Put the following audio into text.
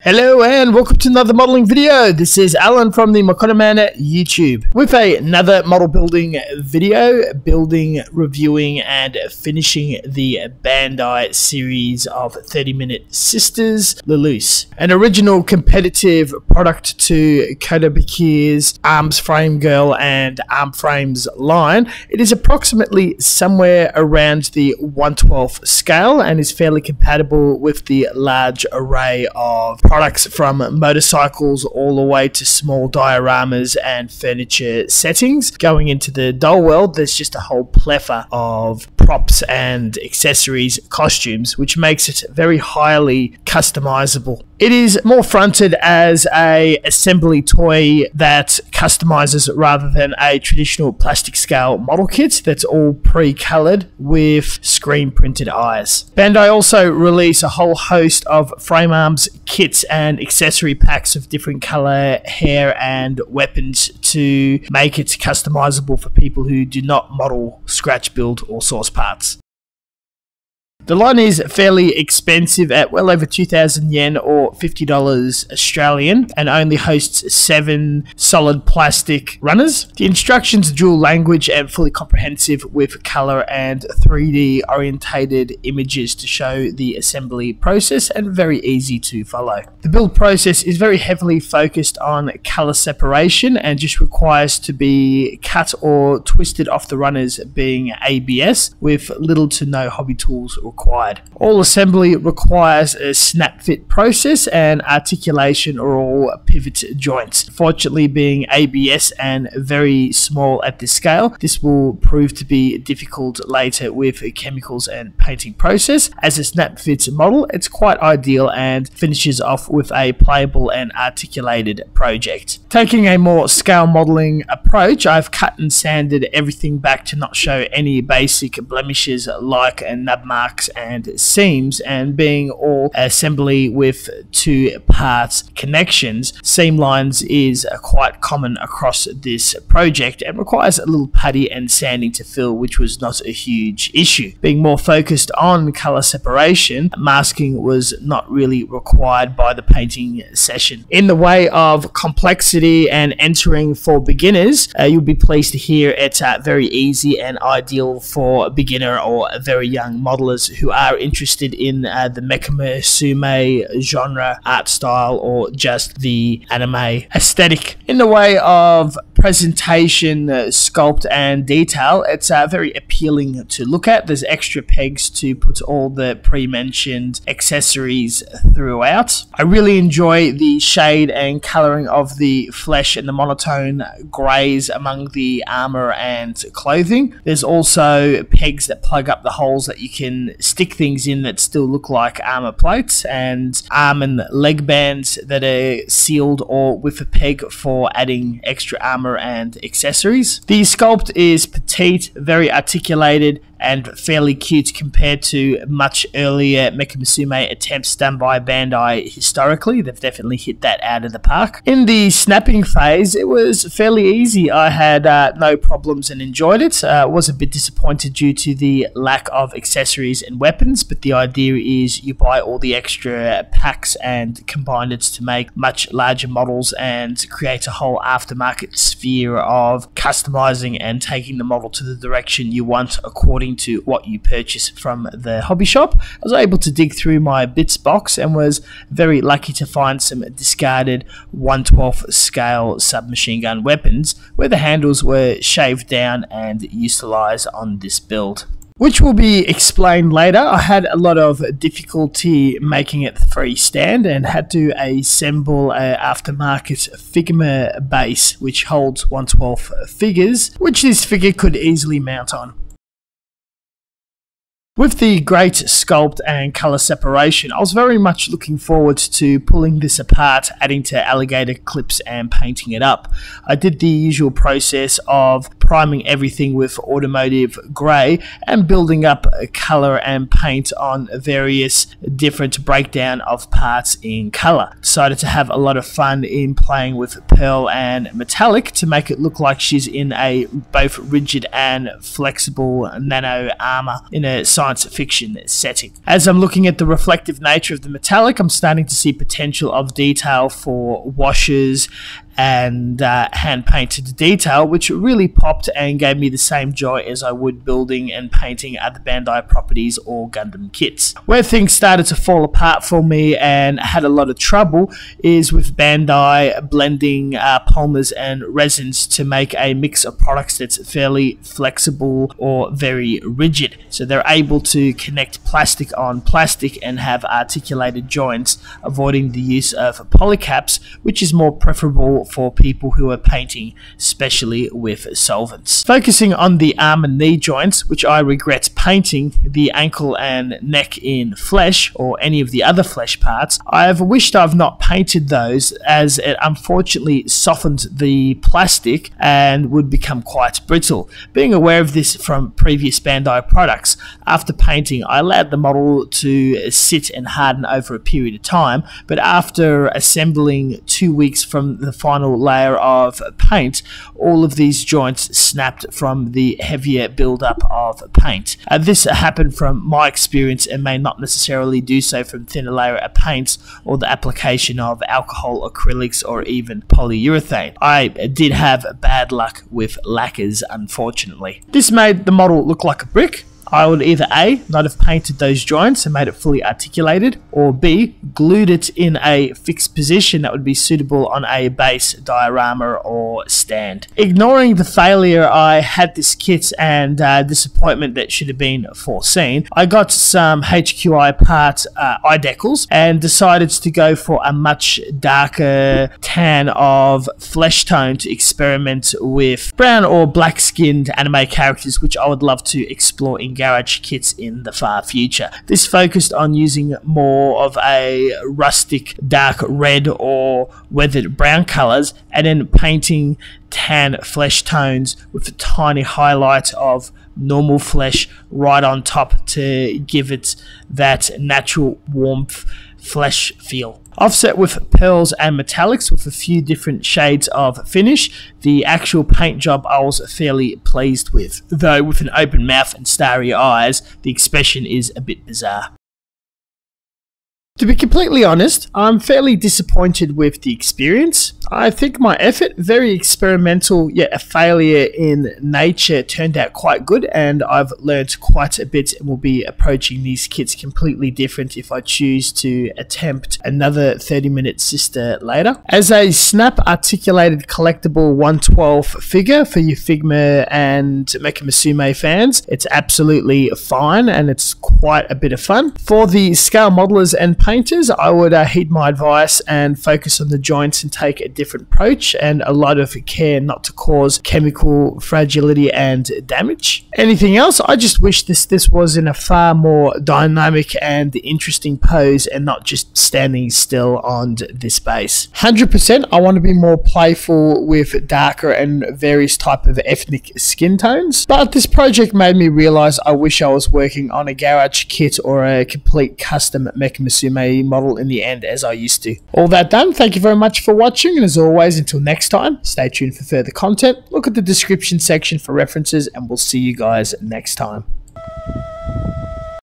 Hello and welcome to another modeling video. This is Alan from the Man YouTube with another model building video, reviewing and finishing the Bandai series of 30-Minute Sisters Luluce, an original competitive product to Kotobukiya's Arms Frame Girl and Arm Frames line. It is approximately somewhere around the 1/12 scale and is fairly compatible with the large array of products from motorcycles all the way to small dioramas and furniture settings. Going into the doll world, there's just a whole plethora of props and accessories, costumes, which makes it very highly customizable. It is more fronted as a assembly toy that customizes rather than a traditional plastic scale model kit that's all pre-colored with screen printed eyes. Bandai also release a whole host of frame arms kits and accessory packs of different color, hair and weapons to make it customizable for people who do not model, scratch build or source parts. The line is fairly expensive at well over 2,000 yen or $50 Australian and only hosts 7 solid plastic runners. The instructions are dual language and fully comprehensive with color and 3D orientated images to show the assembly process and very easy to follow. The build process is very heavily focused on color separation and just requires to be cut or twisted off the runners being ABS with little to no hobby tools required. All assembly requires a snap fit process and articulation or all pivot joints. Fortunately, being ABS and very small at this scale, this will prove to be difficult later with chemicals and painting process. As a snap fit model, it's quite ideal and finishes off with a playable and articulated project. Taking a more scale modeling approach, I've cut and sanded everything back to not show any basic blemishes like nub marks and seams, and being all assembly with 2 parts connections, seam lines is quite common across this project and requires a little putty and sanding to fill, which was not a huge issue. Being more focused on color separation, masking was not really required by the painting session. In the way of complexity and entering for beginners, you'll be pleased to hear it's very easy and ideal for beginner or very young modelers who are interested in the mecha musume genre art style or just the anime aesthetic. In the way of presentation, sculpt and detail, it's very appealing to look at. There's extra pegs to put all the pre-mentioned accessories throughout. I really enjoy the shade and coloring of the flesh and the monotone greys among the armor and clothing. There's also pegs that plug up the holes that you can stick things in that still look like armor plates, and arm and leg bands that are sealed or with a peg for adding extra armor and accessories. The sculpt is petite, very articulated and fairly cute compared to much earlier mecha musume attempts done by Bandai historically. They've definitely hit that out of the park. In the snapping phase, it was fairly easy. I had no problems and enjoyed it. Was a bit disappointed due to the lack of accessories and weapons, but the idea is you buy all the extra packs and combine it to make much larger models and create a whole aftermarket sphere of customizing and taking the model to the direction you want according to what you purchase from the hobby shop. I was able to dig through my bits box and was very lucky to find some discarded 1/12 scale submachine gun weapons where the handles were shaved down and utilized on this build, which will be explained later. I had a lot of difficulty making it freestand and had to assemble a aftermarket Figma base which holds 1/12 figures, which this figure could easily mount on. With the great sculpt and color separation, I was very much looking forward to pulling this apart, adding to alligator clips and painting it up. I did the usual process of priming everything with automotive grey and building up colour and paint on various different breakdown of parts in colour. Decided to have a lot of fun in playing with pearl and metallic to make it look like she's in a both rigid and flexible nano armour in a science fiction setting. As I'm looking at the reflective nature of the metallic, I'm starting to see potential of detail for washes and hand painted detail, which really popped and gave me the same joy as I would building and painting other Bandai properties or Gundam kits. Where things started to fall apart for me and had a lot of trouble is with Bandai blending polymers and resins to make a mix of products that's fairly flexible or very rigid. So they're able to connect plastic on plastic and have articulated joints, avoiding the use of polycaps, which is more preferable for people who are painting, especially with solvents. Focusing on the arm and knee joints, which I regret painting, the ankle and neck in flesh or any of the other flesh parts, I've wished I've not painted those, as it unfortunately softened the plastic and would become quite brittle. Being aware of this from previous Bandai products, after painting I allowed the model to sit and harden over a period of time, but after assembling 2 weeks from the final layer of paint, all of these joints snapped from the heavier buildup of paint. This happened from my experience and may not necessarily do so from thinner layer of paints or the application of alcohol, acrylics, or even polyurethane. I did have bad luck with lacquers, unfortunately. This made the model look like a brick. I would either A, not have painted those joints and made it fully articulated, or B, glued it in a fixed position that would be suitable on a base diorama or stand. Ignoring the failure I had this kit and disappointment that should have been foreseen, I got some HQI part eye decals and decided to go for a much darker tan of flesh tone to experiment with brown or black skinned anime characters, which I would love to explore in garage kits in the far future. This focused on using more of a rustic dark red or weathered brown colors and then painting tan flesh tones with a tiny highlight of normal flesh right on top to give it that natural warmth flesh feel. Offset with pearls and metallics with a few different shades of finish, the actual paint job I was fairly pleased with, though with an open mouth and starry eyes, the expression is a bit bizarre. To be completely honest, I'm fairly disappointed with the experience. I think my effort, very experimental yet a failure in nature, turned out quite good, and I've learned quite a bit and will be approaching these kits completely different if I choose to attempt another 30-minute sister later. As a snap articulated collectible 1/12 figure for you Figma and Mecha Musume fans, it's absolutely fine and it's quite a bit of fun. For the scale modelers and painters, I would heed my advice and focus on the joints and take a different approach and a lot of care not to cause chemical fragility and damage. Anything else, I just wish this was in a far more dynamic and interesting pose and not just standing still on this base. 100% I want to be more playful with darker and various type of ethnic skin tones, but this project made me realize I wish I was working on a garage kit or a complete custom Mecha Musume model in the end as I used to. All that done, thank you very much for watching, and as always, until next time, stay tuned for further content. Look at the description section for references, and we'll see you guys next time.